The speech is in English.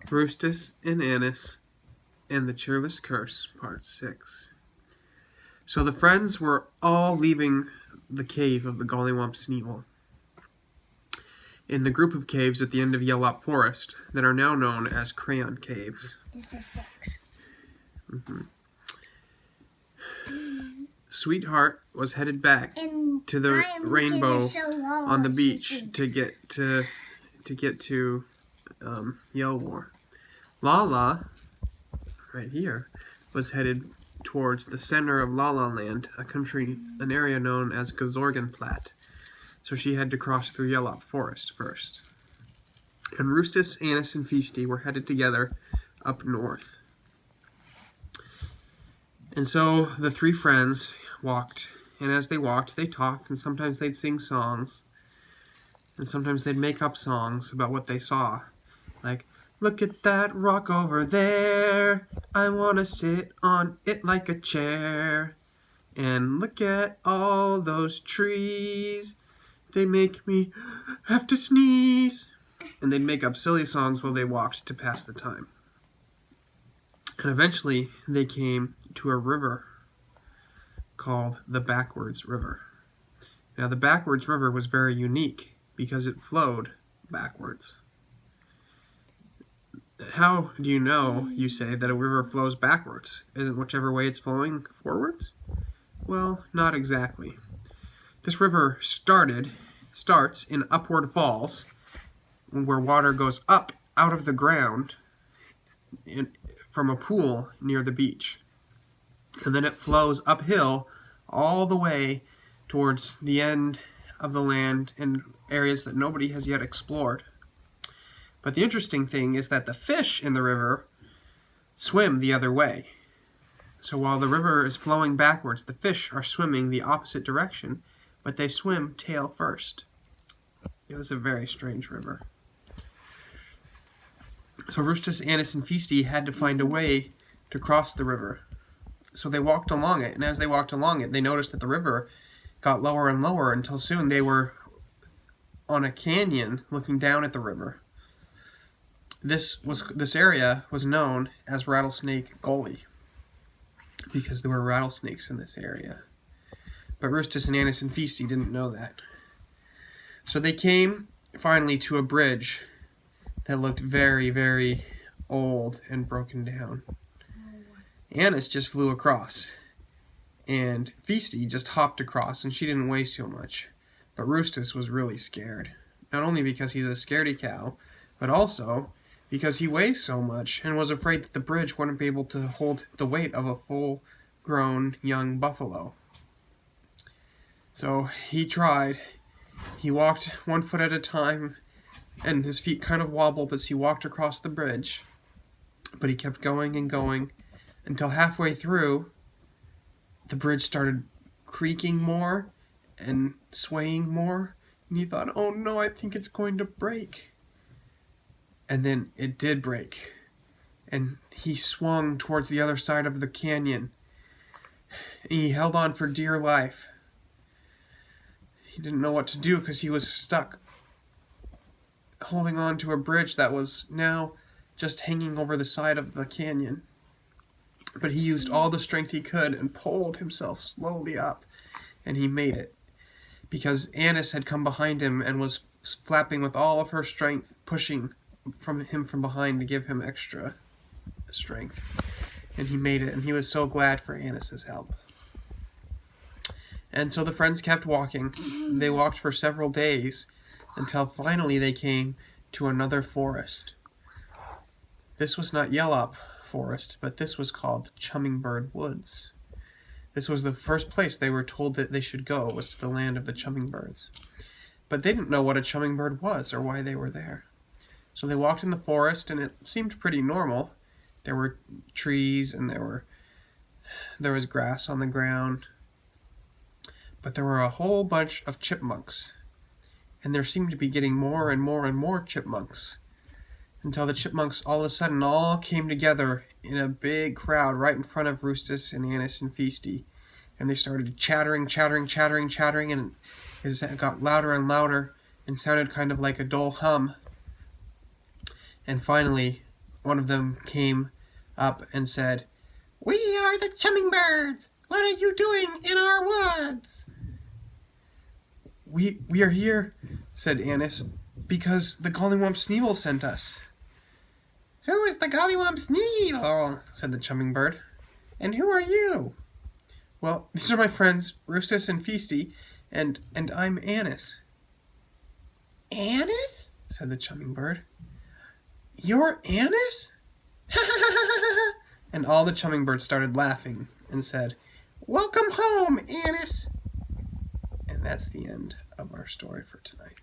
Rustus and Annice and the Cheerless Curse, Part 6. So the friends were all leaving the cave of the Gollywomp Sneeble in the group of caves at the end of Yellop Forest that are now known as Crayon Caves. This is 6. Sweetheart was headed back to the rainbow on the beach to get to Yellowmore. Lala, right here, was headed towards the center of Lala Land, an area known as Gazorgenplatt. So she had to cross through Yellop Forest first. And Rustus, Annice, and Feasty were headed together up north. And so the three friends walked, and as they walked, they talked, and sometimes they'd sing songs, and sometimes they'd make up songs about what they saw. Like, look at that rock over there, I want to sit on it like a chair. And look at all those trees, they make me have to sneeze. And they'd make up silly songs while they walked to pass the time. And eventually they came to a river called the Backwards River. Now the Backwards River was very unique because it flowed backwards. How do you know, you say, that a river flows backwards? Isn't whichever way it's flowing forwards? Well, not exactly. This river starts in upward falls, where water goes up out of the ground from a pool near the beach. And then it flows uphill all the way towards the end of the land and areas that nobody has yet explored. But the interesting thing is that the fish in the river swim the other way. So while the river is flowing backwards, the fish are swimming the opposite direction, but they swim tail first. It was a very strange river. So Rustus, Annice, and Feasty had to find a way to cross the river. So they walked along it, and as they walked along it, they noticed that the river got lower and lower until soon they were on a canyon looking down at the river. This area was known as Rattlesnake Gully because there were rattlesnakes in this area. But Rustus and Annice and Feasty didn't know that. So they came finally to a bridge that looked very, very old and broken down. Annice just flew across, and Feasty just hopped across, and she didn't weigh so much. But Rustus was really scared, not only because he's a scaredy cow, but also because he weighs so much and was afraid that the bridge wouldn't be able to hold the weight of a full-grown young buffalo. So he tried. He walked 1 foot at a time, and his feet kind of wobbled as he walked across the bridge. But he kept going and going until halfway through, the bridge started creaking more and swaying more. And he thought, oh no, I think it's going to break. And then it did break. And he swung towards the other side of the canyon. And he held on for dear life. He didn't know what to do because he was stuck holding on to a bridge that was now just hanging over the side of the canyon. But he used all the strength he could and pulled himself slowly up, and he made it. Because Annice had come behind him and was flapping with all of her strength, pushing him from behind to give him extra strength. And he made it, and he was so glad for Annice's help. And so the friends kept walking. They walked for several days until finally they came to another forest. This was not Yellop Forest, but this was called Chummingbird Woods. This was the first place they were told that they should go, was to the land of the Chummingbirds. But they didn't know what a Chummingbird was or why they were there. So they walked in the forest, and it seemed pretty normal. There were trees, and there was grass on the ground. But there were a whole bunch of chipmunks, and there seemed to be getting more and more and more chipmunks, until the chipmunks all of a sudden all came together in a big crowd right in front of Rustus and Annice and Feasty. And they started chattering, and it got louder and louder and sounded kind of like a dull hum. And finally, one of them came up and said, "We are the Chummingbirds. What are you doing in our woods?" We are here," said Annice, "because the Gollywomp Sneevel sent us." "Who is the Gollywomp Sneevel?" said the Chummingbird. "And who are you?" "Well, these are my friends, Rustus and Feasty, and I'm Annice." "Annice?" said the Chummingbird. "You're Annice?" And all the Chummingbirds started laughing and said, "Welcome home, Annice." And that's the end of our story for tonight.